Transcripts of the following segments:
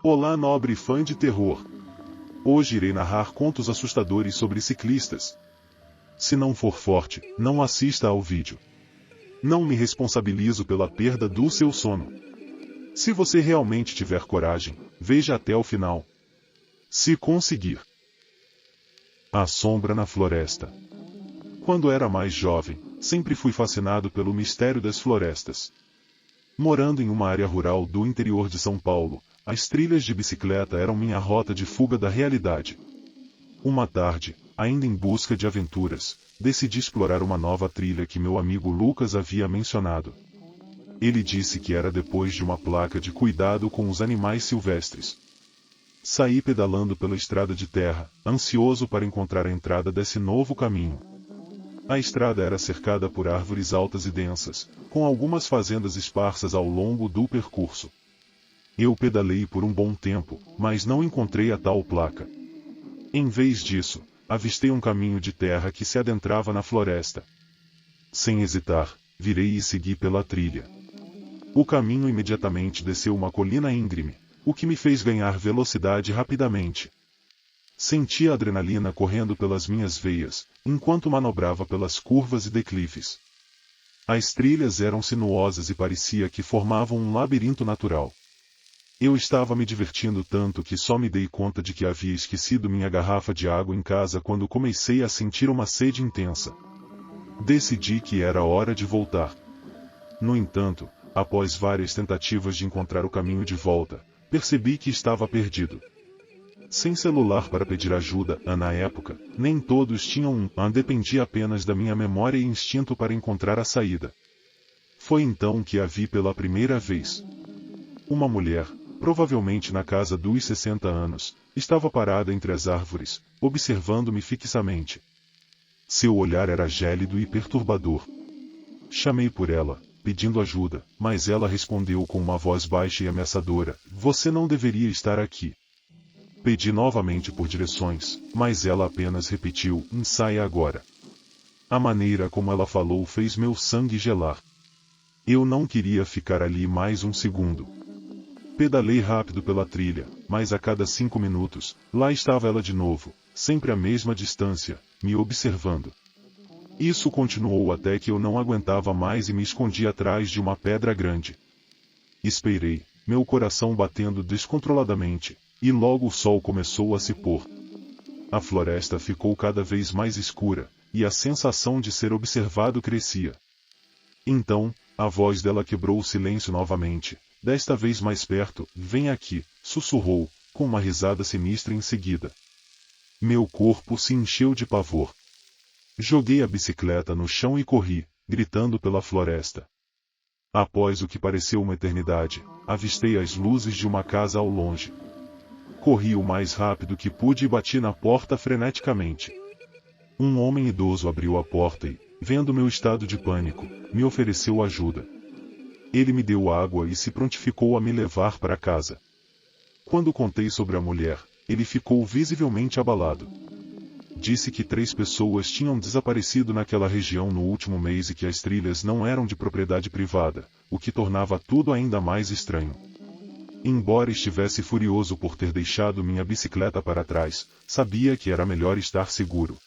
Olá, nobre fã de terror. Hoje irei narrar contos assustadores sobre ciclistas. Se não for forte, não assista ao vídeo. Não me responsabilizo pela perda do seu sono. Se você realmente tiver coragem, veja até o final. Se conseguir. A sombra na floresta. Quando era mais jovem, sempre fui fascinado pelo mistério das florestas. Morando em uma área rural do interior de São Paulo, as trilhas de bicicleta eram minha rota de fuga da realidade. Uma tarde, ainda em busca de aventuras, decidi explorar uma nova trilha que meu amigo Lucas havia mencionado. Ele disse que era depois de uma placa de cuidado com os animais silvestres. Saí pedalando pela estrada de terra, ansioso para encontrar a entrada desse novo caminho. A estrada era cercada por árvores altas e densas, com algumas fazendas esparsas ao longo do percurso. Eu pedalei por um bom tempo, mas não encontrei a tal placa. Em vez disso, avistei um caminho de terra que se adentrava na floresta. Sem hesitar, virei e segui pela trilha. O caminho imediatamente desceu uma colina íngreme, o que me fez ganhar velocidade rapidamente. Senti a adrenalina correndo pelas minhas veias, enquanto manobrava pelas curvas e declives. As trilhas eram sinuosas e parecia que formavam um labirinto natural. Eu estava me divertindo tanto que só me dei conta de que havia esquecido minha garrafa de água em casa quando comecei a sentir uma sede intensa. Decidi que era hora de voltar. No entanto, após várias tentativas de encontrar o caminho de volta, percebi que estava perdido. Sem celular para pedir ajuda, na época, nem todos tinham um, dependia apenas da minha memória e instinto para encontrar a saída. Foi então que a vi pela primeira vez. Uma mulher, provavelmente na casa dos 60 anos, estava parada entre as árvores, observando-me fixamente. Seu olhar era gélido e perturbador. Chamei por ela, pedindo ajuda, mas ela respondeu com uma voz baixa e ameaçadora: "Você não deveria estar aqui." Pedi novamente por direções, mas ela apenas repetiu: "Saia agora." A maneira como ela falou fez meu sangue gelar. Eu não queria ficar ali mais um segundo. Pedalei rápido pela trilha, mas a cada 5 minutos, lá estava ela de novo, sempre à mesma distância, me observando. Isso continuou até que eu não aguentava mais e me escondi atrás de uma pedra grande. Esperei, meu coração batendo descontroladamente, e logo o sol começou a se pôr. A floresta ficou cada vez mais escura, e a sensação de ser observado crescia. Então, a voz dela quebrou o silêncio novamente, desta vez mais perto: "Vem aqui", sussurrou, com uma risada sinistra em seguida. Meu corpo se encheu de pavor. Joguei a bicicleta no chão e corri, gritando pela floresta. Após o que pareceu uma eternidade, avistei as luzes de uma casa ao longe. Corri o mais rápido que pude e bati na porta freneticamente. Um homem idoso abriu a porta e, vendo meu estado de pânico, me ofereceu ajuda. Ele me deu água e se prontificou a me levar para casa. Quando contei sobre a mulher, ele ficou visivelmente abalado. Disse que 3 pessoas tinham desaparecido naquela região no último mês e que as trilhas não eram de propriedade privada, o que tornava tudo ainda mais estranho. Embora estivesse furioso por ter deixado minha bicicleta para trás, sabia que era melhor estar seguro.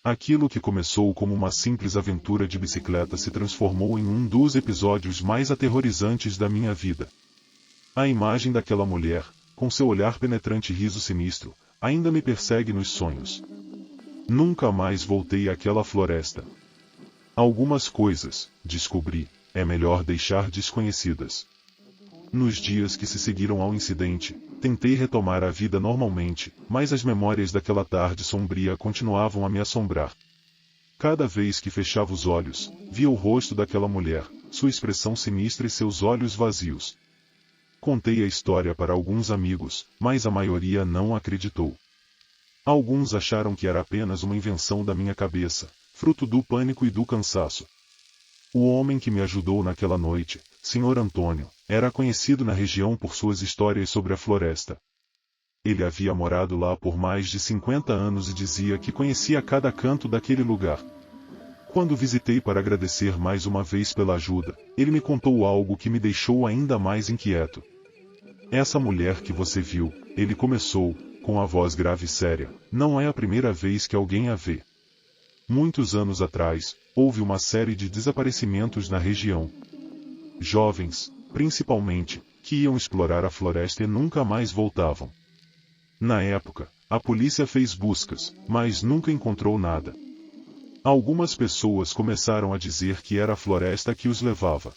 Aquilo que começou como uma simples aventura de bicicleta se transformou em um dos episódios mais aterrorizantes da minha vida. A imagem daquela mulher, com seu olhar penetrante e riso sinistro, ainda me persegue nos sonhos. Nunca mais voltei àquela floresta. Algumas coisas, descobri, é melhor deixar desconhecidas. Nos dias que se seguiram ao incidente, tentei retomar a vida normalmente, mas as memórias daquela tarde sombria continuavam a me assombrar. Cada vez que fechava os olhos, via o rosto daquela mulher, sua expressão sinistra e seus olhos vazios. Contei a história para alguns amigos, mas a maioria não acreditou. Alguns acharam que era apenas uma invenção da minha cabeça, fruto do pânico e do cansaço. O homem que me ajudou naquela noite, Sr. Antônio, era conhecido na região por suas histórias sobre a floresta. Ele havia morado lá por mais de 50 anos e dizia que conhecia cada canto daquele lugar. Quando visitei para agradecer mais uma vez pela ajuda, ele me contou algo que me deixou ainda mais inquieto. Essa mulher que você viu, ele começou, com a voz grave e séria, não é a primeira vez que alguém a vê. Muitos anos atrás, houve uma série de desaparecimentos na região. Jovens, principalmente, que iam explorar a floresta e nunca mais voltavam. Na época, a polícia fez buscas, mas nunca encontrou nada. Algumas pessoas começaram a dizer que era a floresta que os levava.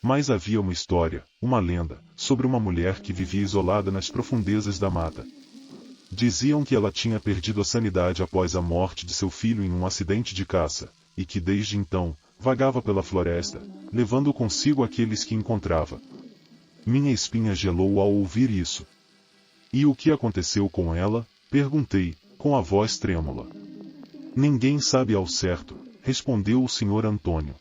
Mas havia uma história, uma lenda, sobre uma mulher que vivia isolada nas profundezas da mata. Diziam que ela tinha perdido a sanidade após a morte de seu filho em um acidente de caça, e que desde então, vagava pela floresta, levando consigo aqueles que encontrava. Minha espinha gelou ao ouvir isso. E o que aconteceu com ela? Perguntei, com a voz trêmula. Ninguém sabe ao certo, respondeu o Sr. Antônio.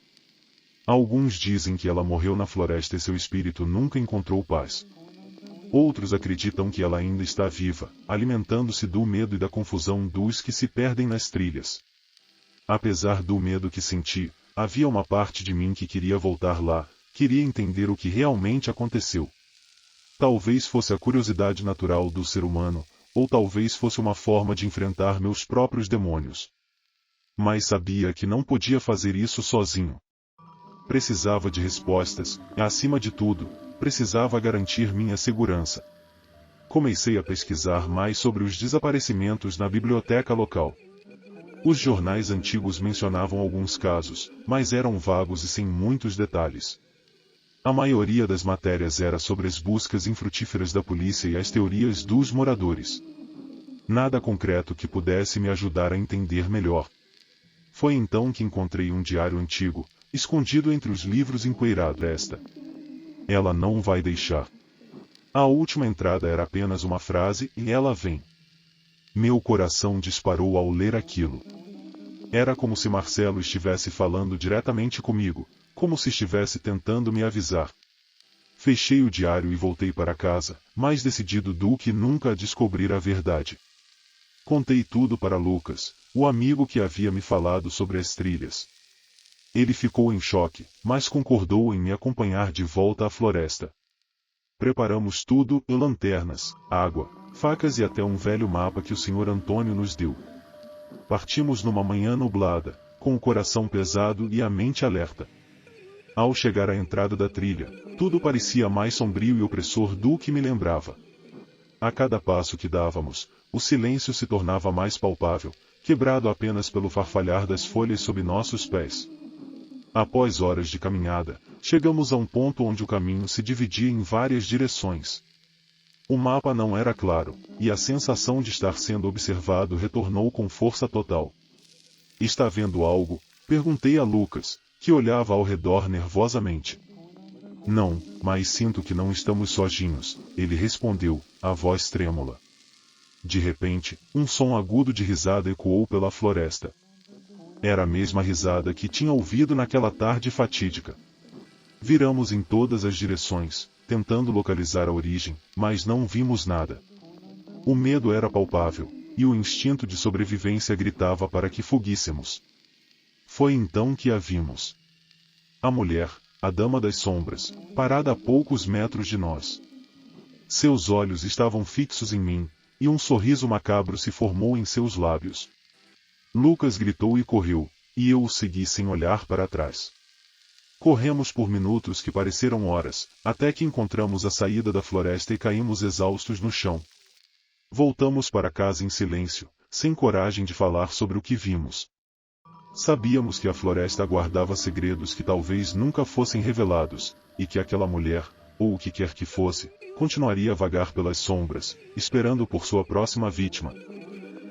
Alguns dizem que ela morreu na floresta e seu espírito nunca encontrou paz. Outros acreditam que ela ainda está viva, alimentando-se do medo e da confusão dos que se perdem nas trilhas. Apesar do medo que senti, havia uma parte de mim que queria voltar lá, queria entender o que realmente aconteceu. Talvez fosse a curiosidade natural do ser humano, ou talvez fosse uma forma de enfrentar meus próprios demônios. Mas sabia que não podia fazer isso sozinho. Precisava de respostas, e acima de tudo, precisava garantir minha segurança. Comecei a pesquisar mais sobre os desaparecimentos na biblioteca local. Os jornais antigos mencionavam alguns casos, mas eram vagos e sem muitos detalhes. A maioria das matérias era sobre as buscas infrutíferas da polícia e as teorias dos moradores. Nada concreto que pudesse me ajudar a entender melhor. Foi então que encontrei um diário antigo, escondido entre os livros empoeirados. Ela não vai deixar. A última entrada era apenas uma frase e ela vem. Meu coração disparou ao ler aquilo. Era como se Marcelo estivesse falando diretamente comigo, como se estivesse tentando me avisar. Fechei o diário e voltei para casa, mais decidido do que nunca a descobrir a verdade. Contei tudo para Lucas, o amigo que havia me falado sobre as trilhas. Ele ficou em choque, mas concordou em me acompanhar de volta à floresta. Preparamos tudo, lanternas, água, facas e até um velho mapa que o Sr. Antônio nos deu. Partimos numa manhã nublada, com o coração pesado e a mente alerta. Ao chegar à entrada da trilha, tudo parecia mais sombrio e opressor do que me lembrava. A cada passo que dávamos, o silêncio se tornava mais palpável, quebrado apenas pelo farfalhar das folhas sob nossos pés. Após horas de caminhada, chegamos a um ponto onde o caminho se dividia em várias direções. O mapa não era claro, e a sensação de estar sendo observado retornou com força total. Está vendo algo? Perguntei a Lucas, que olhava ao redor nervosamente. Não, mas sinto que não estamos sozinhos, ele respondeu, a voz trêmula. De repente, um som agudo de risada ecoou pela floresta. Era a mesma risada que tinha ouvido naquela tarde fatídica. Viramos em todas as direções, tentando localizar a origem, mas não vimos nada. O medo era palpável, e o instinto de sobrevivência gritava para que fuguíssemos. Foi então que a vimos. A mulher, a dama das sombras, parada a poucos metros de nós. Seus olhos estavam fixos em mim, e um sorriso macabro se formou em seus lábios. Lucas gritou e correu, e eu o segui sem olhar para trás. Corremos por minutos que pareceram horas, até que encontramos a saída da floresta e caímos exaustos no chão. Voltamos para casa em silêncio, sem coragem de falar sobre o que vimos. Sabíamos que a floresta guardava segredos que talvez nunca fossem revelados, e que aquela mulher, ou o que quer que fosse, continuaria a vagar pelas sombras, esperando por sua próxima vítima.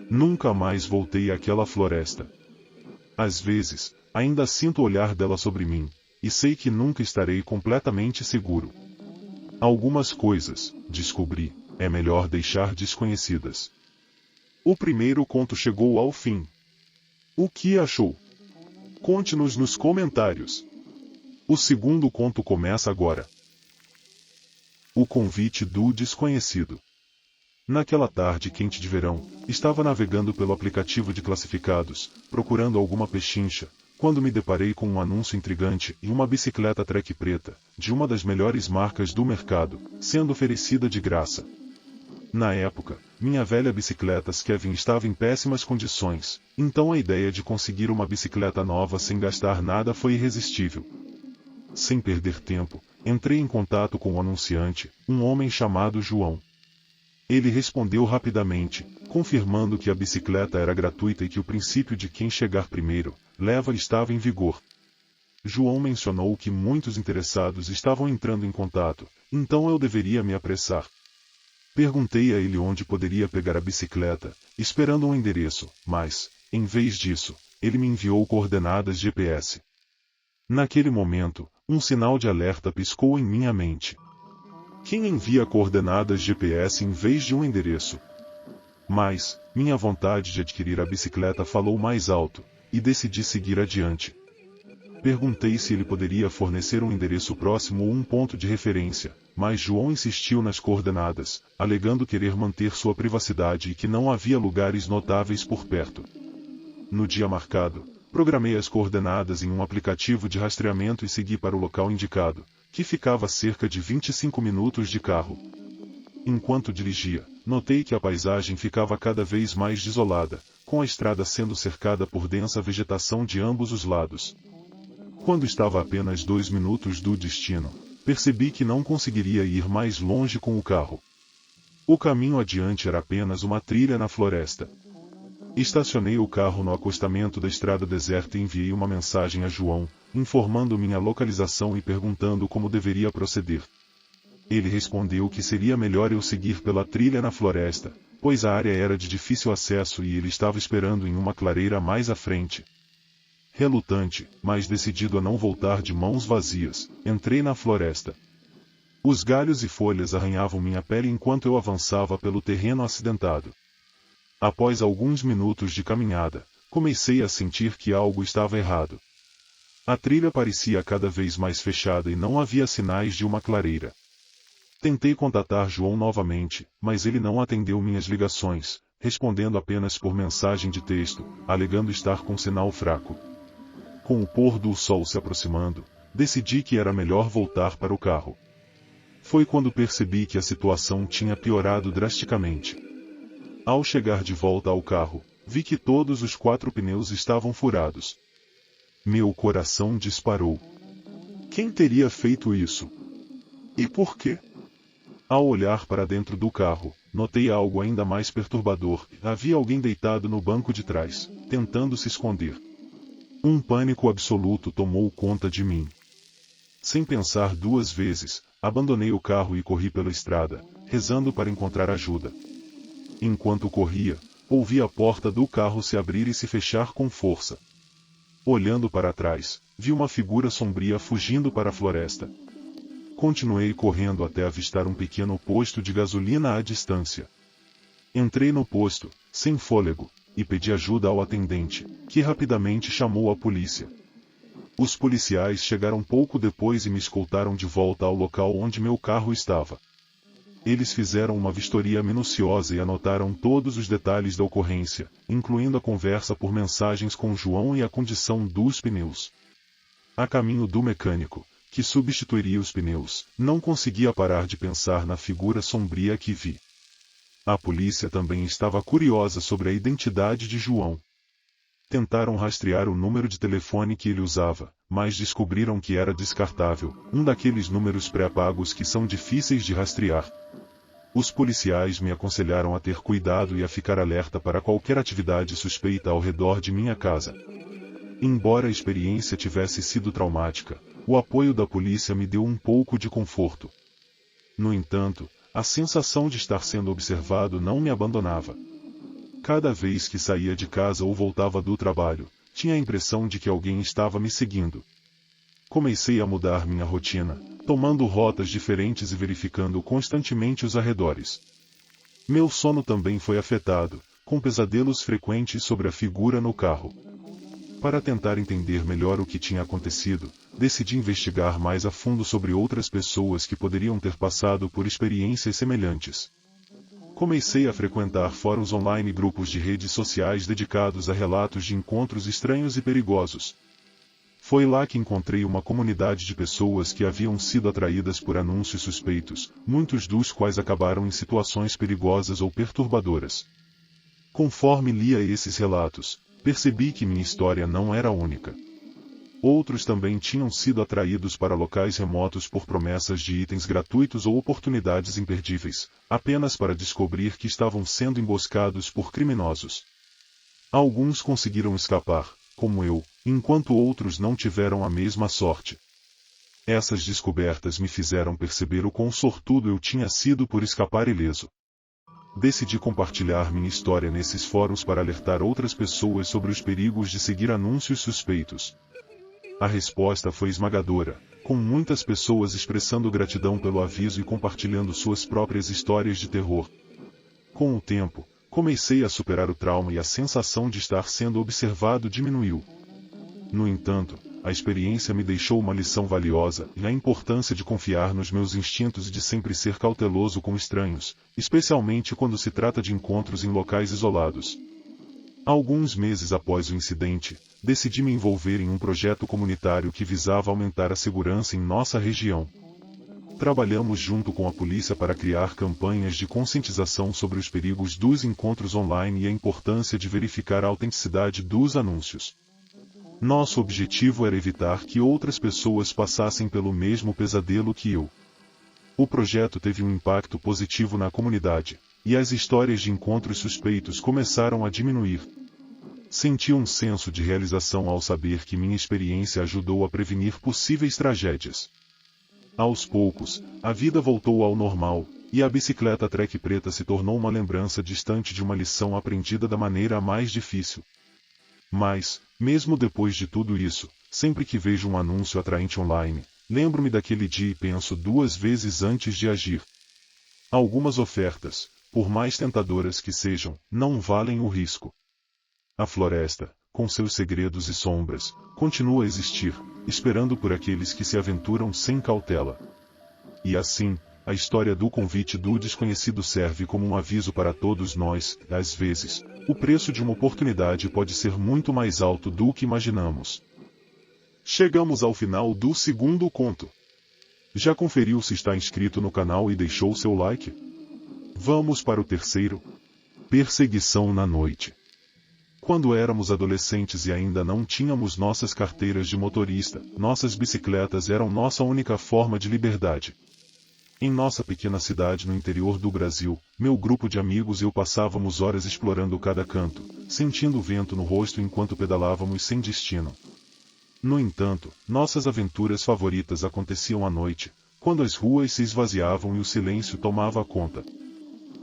Nunca mais voltei àquela floresta. Às vezes, ainda sinto o olhar dela sobre mim, e sei que nunca estarei completamente seguro. Algumas coisas, descobri, é melhor deixar desconhecidas. O primeiro conto chegou ao fim. O que achou? Conte-nos nos comentários. O segundo conto começa agora. O convite do desconhecido. Naquela tarde quente de verão, estava navegando pelo aplicativo de classificados, procurando alguma pechincha, quando me deparei com um anúncio intrigante e uma bicicleta Trek preta, de uma das melhores marcas do mercado, sendo oferecida de graça. Na época, minha velha bicicleta Kevin estava em péssimas condições, então a ideia de conseguir uma bicicleta nova sem gastar nada foi irresistível. Sem perder tempo, entrei em contato com o anunciante, um homem chamado João. Ele respondeu rapidamente, confirmando que a bicicleta era gratuita e que o princípio de quem chegar primeiro, leva estava em vigor. João mencionou que muitos interessados estavam entrando em contato, então eu deveria me apressar. Perguntei a ele onde poderia pegar a bicicleta, esperando um endereço, mas, em vez disso, ele me enviou coordenadas GPS. Naquele momento, um sinal de alerta piscou em minha mente. Quem envia coordenadas GPS em vez de um endereço? Mas, minha vontade de adquirir a bicicleta falou mais alto, e decidi seguir adiante. Perguntei se ele poderia fornecer um endereço próximo ou um ponto de referência, mas João insistiu nas coordenadas, alegando querer manter sua privacidade e que não havia lugares notáveis por perto. No dia marcado, programei as coordenadas em um aplicativo de rastreamento e segui para o local indicado, que ficava a cerca de 25 minutos de carro. Enquanto dirigia, notei que a paisagem ficava cada vez mais desolada, com a estrada sendo cercada por densa vegetação de ambos os lados. Quando estava a apenas 2 minutos do destino, percebi que não conseguiria ir mais longe com o carro. O caminho adiante era apenas uma trilha na floresta. Estacionei o carro no acostamento da estrada deserta e enviei uma mensagem a João, informando minha localização e perguntando como deveria proceder. Ele respondeu que seria melhor eu seguir pela trilha na floresta, pois a área era de difícil acesso e ele estava esperando em uma clareira mais à frente. Relutante, mas decidido a não voltar de mãos vazias, entrei na floresta. Os galhos e folhas arranhavam minha pele enquanto eu avançava pelo terreno acidentado. Após alguns minutos de caminhada, comecei a sentir que algo estava errado. A trilha parecia cada vez mais fechada e não havia sinais de uma clareira. Tentei contatar João novamente, mas ele não atendeu minhas ligações, respondendo apenas por mensagem de texto, alegando estar com sinal fraco. Com o pôr do sol se aproximando, decidi que era melhor voltar para o carro. Foi quando percebi que a situação tinha piorado drasticamente. Ao chegar de volta ao carro, vi que todos os 4 pneus estavam furados. Meu coração disparou. Quem teria feito isso? E por quê? Ao olhar para dentro do carro, notei algo ainda mais perturbador. Havia alguém deitado no banco de trás, tentando se esconder. Um pânico absoluto tomou conta de mim. Sem pensar 2 vezes, abandonei o carro e corri pela estrada, rezando para encontrar ajuda. Enquanto corria, ouvi a porta do carro se abrir e se fechar com força. Olhando para trás, vi uma figura sombria fugindo para a floresta. Continuei correndo até avistar um pequeno posto de gasolina à distância. Entrei no posto, sem fôlego, e pedi ajuda ao atendente, que rapidamente chamou a polícia. Os policiais chegaram pouco depois e me escoltaram de volta ao local onde meu carro estava. Eles fizeram uma vistoria minuciosa e anotaram todos os detalhes da ocorrência, incluindo a conversa por mensagens com João e a condição dos pneus. A caminho do mecânico, que substituiria os pneus, não conseguia parar de pensar na figura sombria que vi. A polícia também estava curiosa sobre a identidade de João. Tentaram rastrear o número de telefone que ele usava, mas descobriram que era descartável, um daqueles números pré-pagos que são difíceis de rastrear. Os policiais me aconselharam a ter cuidado e a ficar alerta para qualquer atividade suspeita ao redor de minha casa. Embora a experiência tivesse sido traumática, o apoio da polícia me deu um pouco de conforto. No entanto, a sensação de estar sendo observado não me abandonava. Cada vez que saía de casa ou voltava do trabalho, tinha a impressão de que alguém estava me seguindo. Comecei a mudar minha rotina, tomando rotas diferentes e verificando constantemente os arredores. Meu sono também foi afetado, com pesadelos frequentes sobre a figura no carro. Para tentar entender melhor o que tinha acontecido, decidi investigar mais a fundo sobre outras pessoas que poderiam ter passado por experiências semelhantes. Comecei a frequentar fóruns online e grupos de redes sociais dedicados a relatos de encontros estranhos e perigosos. Foi lá que encontrei uma comunidade de pessoas que haviam sido atraídas por anúncios suspeitos, muitos dos quais acabaram em situações perigosas ou perturbadoras. Conforme lia esses relatos, percebi que minha história não era a única. Outros também tinham sido atraídos para locais remotos por promessas de itens gratuitos ou oportunidades imperdíveis, apenas para descobrir que estavam sendo emboscados por criminosos. Alguns conseguiram escapar, como eu, enquanto outros não tiveram a mesma sorte. Essas descobertas me fizeram perceber o quão sortudo eu tinha sido por escapar ileso. Decidi compartilhar minha história nesses fóruns para alertar outras pessoas sobre os perigos de seguir anúncios suspeitos. A resposta foi esmagadora, com muitas pessoas expressando gratidão pelo aviso e compartilhando suas próprias histórias de terror. Com o tempo, comecei a superar o trauma e a sensação de estar sendo observado diminuiu. No entanto, a experiência me deixou uma lição valiosa e a importância de confiar nos meus instintos e de sempre ser cauteloso com estranhos, especialmente quando se trata de encontros em locais isolados. Alguns meses após o incidente, decidi me envolver em um projeto comunitário que visava aumentar a segurança em nossa região. Trabalhamos junto com a polícia para criar campanhas de conscientização sobre os perigos dos encontros online e a importância de verificar a autenticidade dos anúncios. Nosso objetivo era evitar que outras pessoas passassem pelo mesmo pesadelo que eu. O projeto teve um impacto positivo na comunidade, e as histórias de encontros suspeitos começaram a diminuir. Senti um senso de realização ao saber que minha experiência ajudou a prevenir possíveis tragédias. Aos poucos, a vida voltou ao normal, e a bicicleta Trek preta se tornou uma lembrança distante de uma lição aprendida da maneira mais difícil. Mas, mesmo depois de tudo isso, sempre que vejo um anúncio atraente online, lembro-me daquele dia e penso duas vezes antes de agir. Algumas ofertas, por mais tentadoras que sejam, não valem o risco. A floresta, com seus segredos e sombras, continua a existir, esperando por aqueles que se aventuram sem cautela. E assim, a história do convite do desconhecido serve como um aviso para todos nós. Às vezes, o preço de uma oportunidade pode ser muito mais alto do que imaginamos. Chegamos ao final do segundo conto. Já conferiu se está inscrito no canal e deixou seu like? Vamos para o terceiro. Perseguição na noite. Quando éramos adolescentes e ainda não tínhamos nossas carteiras de motorista, nossas bicicletas eram nossa única forma de liberdade. Em nossa pequena cidade no interior do Brasil, meu grupo de amigos e eu passávamos horas explorando cada canto, sentindo o vento no rosto enquanto pedalávamos sem destino. No entanto, nossas aventuras favoritas aconteciam à noite, quando as ruas se esvaziavam e o silêncio tomava conta.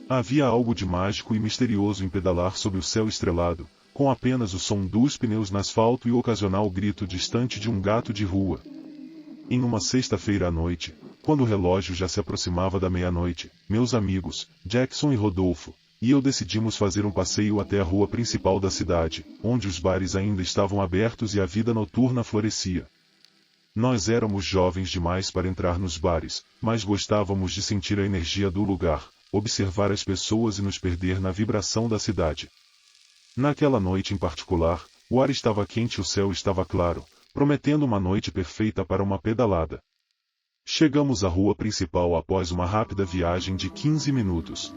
Havia algo de mágico e misterioso em pedalar sob o céu estrelado, com apenas o som dos pneus no asfalto e o ocasional grito distante de um gato de rua. Em uma sexta-feira à noite, quando o relógio já se aproximava da meia-noite, meus amigos, Jackson e Rodolfo, e eu decidimos fazer um passeio até a rua principal da cidade, onde os bares ainda estavam abertos e a vida noturna florescia. Nós éramos jovens demais para entrar nos bares, mas gostávamos de sentir a energia do lugar, observar as pessoas e nos perder na vibração da cidade. Naquela noite em particular, o ar estava quente e o céu estava claro, prometendo uma noite perfeita para uma pedalada. Chegamos à rua principal após uma rápida viagem de 15 minutos.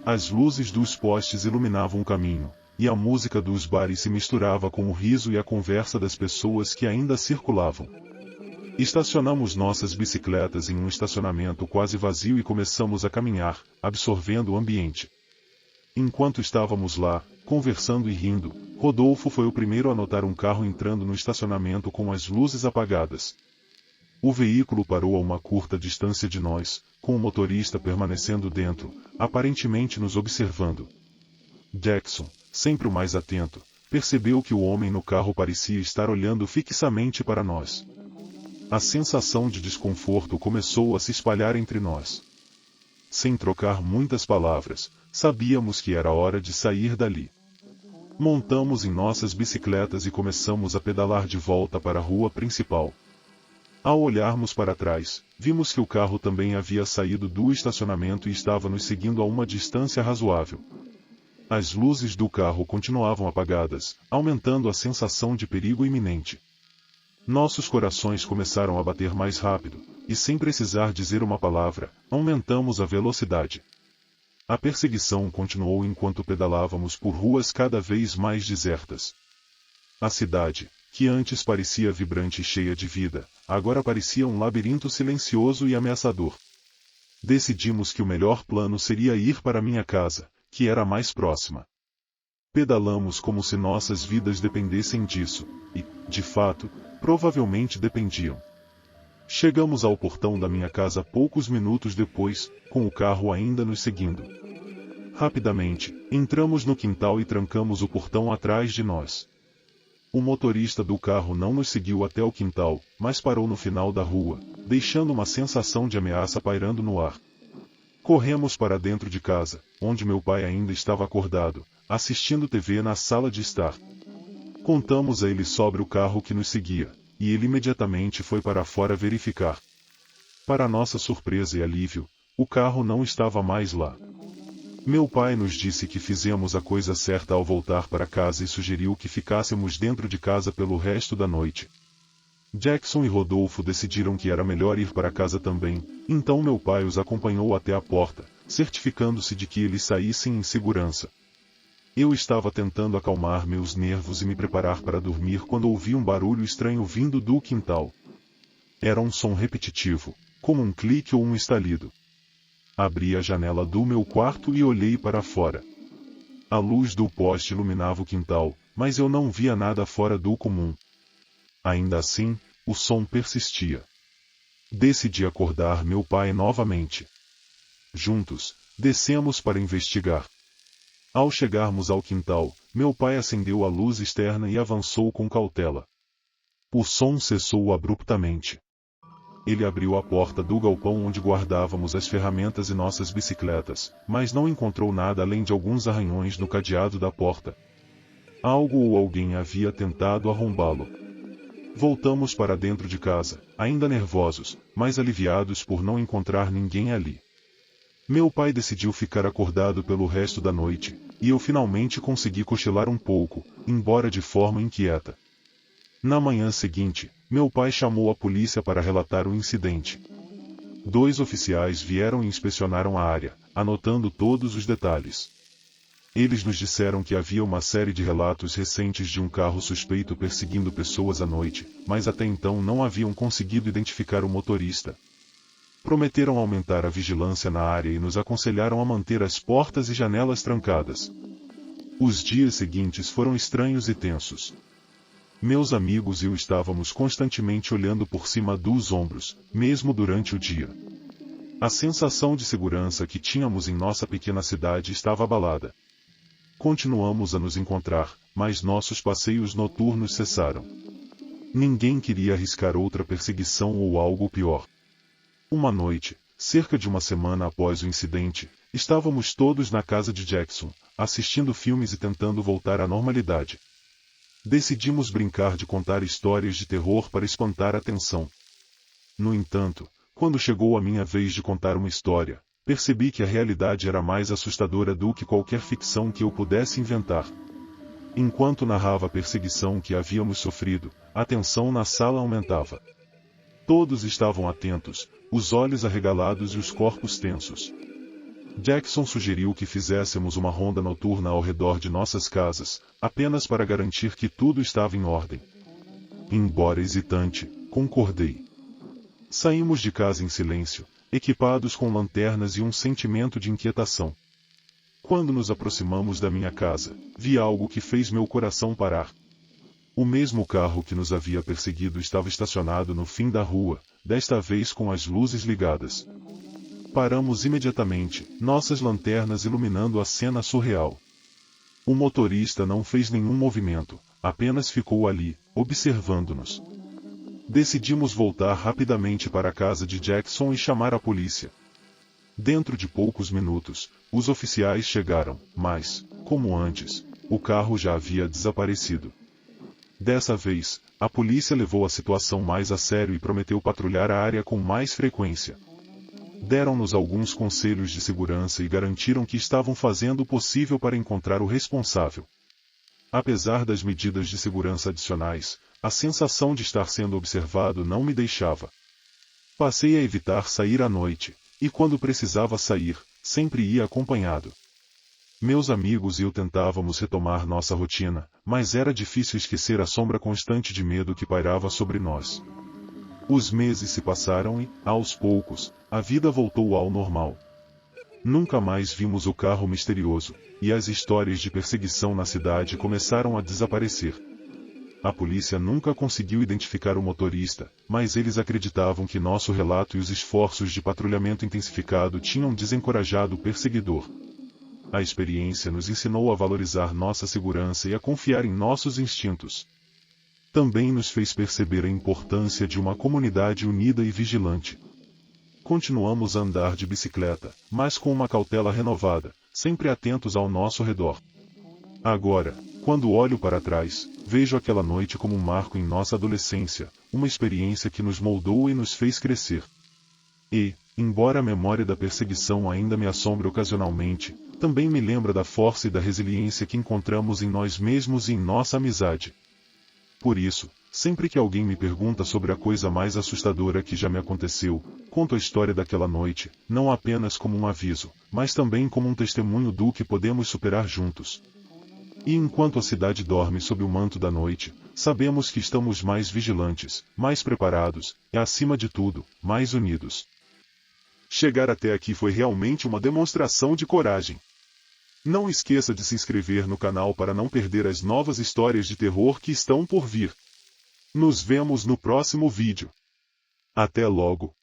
As luzes dos postes iluminavam o caminho, e a música dos bares se misturava com o riso e a conversa das pessoas que ainda circulavam. Estacionamos nossas bicicletas em um estacionamento quase vazio e começamos a caminhar, absorvendo o ambiente. Enquanto estávamos lá, conversando e rindo, Rodolfo foi o primeiro a notar um carro entrando no estacionamento com as luzes apagadas. O veículo parou a uma curta distância de nós, com o motorista permanecendo dentro, aparentemente nos observando. Jackson, sempre o mais atento, percebeu que o homem no carro parecia estar olhando fixamente para nós. A sensação de desconforto começou a se espalhar entre nós. Sem trocar muitas palavras, sabíamos que era hora de sair dali. Montamos em nossas bicicletas e começamos a pedalar de volta para a rua principal. Ao olharmos para trás, vimos que o carro também havia saído do estacionamento e estava nos seguindo a uma distância razoável. As luzes do carro continuavam apagadas, aumentando a sensação de perigo iminente. Nossos corações começaram a bater mais rápido, e sem precisar dizer uma palavra, aumentamos a velocidade. A perseguição continuou enquanto pedalávamos por ruas cada vez mais desertas. A cidade, que antes parecia vibrante e cheia de vida, agora parecia um labirinto silencioso e ameaçador. Decidimos que o melhor plano seria ir para minha casa, que era a mais próxima. Pedalamos como se nossas vidas dependessem disso, e, de fato, provavelmente dependiam. Chegamos ao portão da minha casa poucos minutos depois, com o carro ainda nos seguindo. Rapidamente, entramos no quintal e trancamos o portão atrás de nós. O motorista do carro não nos seguiu até o quintal, mas parou no final da rua, deixando uma sensação de ameaça pairando no ar. Corremos para dentro de casa, onde meu pai ainda estava acordado, assistindo TV na sala de estar. Contamos a ele sobre o carro que nos seguia, e ele imediatamente foi para fora verificar. Para nossa surpresa e alívio, o carro não estava mais lá. Meu pai nos disse que fizemos a coisa certa ao voltar para casa e sugeriu que ficássemos dentro de casa pelo resto da noite. Jackson e Rodolfo decidiram que era melhor ir para casa também, então meu pai os acompanhou até a porta, certificando-se de que eles saíssem em segurança. Eu estava tentando acalmar meus nervos e me preparar para dormir quando ouvi um barulho estranho vindo do quintal. Era um som repetitivo, como um clique ou um estalido. Abri a janela do meu quarto e olhei para fora. A luz do poste iluminava o quintal, mas eu não via nada fora do comum. Ainda assim, o som persistia. Decidi acordar meu pai novamente. Juntos, descemos para investigar. Ao chegarmos ao quintal, meu pai acendeu a luz externa e avançou com cautela. O som cessou abruptamente. Ele abriu a porta do galpão onde guardávamos as ferramentas e nossas bicicletas, mas não encontrou nada além de alguns arranhões no cadeado da porta. Algo ou alguém havia tentado arrombá-lo. Voltamos para dentro de casa, ainda nervosos, mas aliviados por não encontrar ninguém ali. Meu pai decidiu ficar acordado pelo resto da noite, e eu finalmente consegui cochilar um pouco, embora de forma inquieta. Na manhã seguinte, meu pai chamou a polícia para relatar o incidente. 2 oficiais vieram e inspecionaram a área, anotando todos os detalhes. Eles nos disseram que havia uma série de relatos recentes de um carro suspeito perseguindo pessoas à noite, mas até então não haviam conseguido identificar o motorista. Prometeram aumentar a vigilância na área e nos aconselharam a manter as portas e janelas trancadas. Os dias seguintes foram estranhos e tensos. Meus amigos e eu estávamos constantemente olhando por cima dos ombros, mesmo durante o dia. A sensação de segurança que tínhamos em nossa pequena cidade estava abalada. Continuamos a nos encontrar, mas nossos passeios noturnos cessaram. Ninguém queria arriscar outra perseguição ou algo pior. Uma noite, cerca de uma semana após o incidente, estávamos todos na casa de Jackson, assistindo filmes e tentando voltar à normalidade. Decidimos brincar de contar histórias de terror para espantar a tensão. No entanto, quando chegou a minha vez de contar uma história, percebi que a realidade era mais assustadora do que qualquer ficção que eu pudesse inventar. Enquanto narrava a perseguição que havíamos sofrido, a tensão na sala aumentava. Todos estavam atentos, os olhos arregalados e os corpos tensos. Jackson sugeriu que fizéssemos uma ronda noturna ao redor de nossas casas, apenas para garantir que tudo estava em ordem. Embora hesitante, concordei. Saímos de casa em silêncio, equipados com lanternas e um sentimento de inquietação. Quando nos aproximamos da minha casa, vi algo que fez meu coração parar. O mesmo carro que nos havia perseguido estava estacionado no fim da rua, desta vez com as luzes ligadas. Paramos imediatamente, nossas lanternas iluminando a cena surreal. O motorista não fez nenhum movimento, apenas ficou ali, observando-nos. Decidimos voltar rapidamente para a casa de Jackson e chamar a polícia. Dentro de poucos minutos, os oficiais chegaram, mas, como antes, o carro já havia desaparecido. Dessa vez, a polícia levou a situação mais a sério e prometeu patrulhar a área com mais frequência. Deram-nos alguns conselhos de segurança e garantiram que estavam fazendo o possível para encontrar o responsável. Apesar das medidas de segurança adicionais, a sensação de estar sendo observado não me deixava. Passei a evitar sair à noite, e quando precisava sair, sempre ia acompanhado. Meus amigos e eu tentávamos retomar nossa rotina, mas era difícil esquecer a sombra constante de medo que pairava sobre nós. Os meses se passaram e, aos poucos, a vida voltou ao normal. Nunca mais vimos o carro misterioso, e as histórias de perseguição na cidade começaram a desaparecer. A polícia nunca conseguiu identificar o motorista, mas eles acreditavam que nosso relato e os esforços de patrulhamento intensificado tinham desencorajado o perseguidor. A experiência nos ensinou a valorizar nossa segurança e a confiar em nossos instintos. Também nos fez perceber a importância de uma comunidade unida e vigilante. Continuamos a andar de bicicleta, mas com uma cautela renovada, sempre atentos ao nosso redor. Agora, quando olho para trás, vejo aquela noite como um marco em nossa adolescência, uma experiência que nos moldou e nos fez crescer. E, embora a memória da perseguição ainda me assombre ocasionalmente, também me lembra da força e da resiliência que encontramos em nós mesmos e em nossa amizade. Por isso, sempre que alguém me pergunta sobre a coisa mais assustadora que já me aconteceu, conto a história daquela noite, não apenas como um aviso, mas também como um testemunho do que podemos superar juntos. E enquanto a cidade dorme sob o manto da noite, sabemos que estamos mais vigilantes, mais preparados, e acima de tudo, mais unidos. Chegar até aqui foi realmente uma demonstração de coragem. Não esqueça de se inscrever no canal para não perder as novas histórias de terror que estão por vir. Nos vemos no próximo vídeo. Até logo!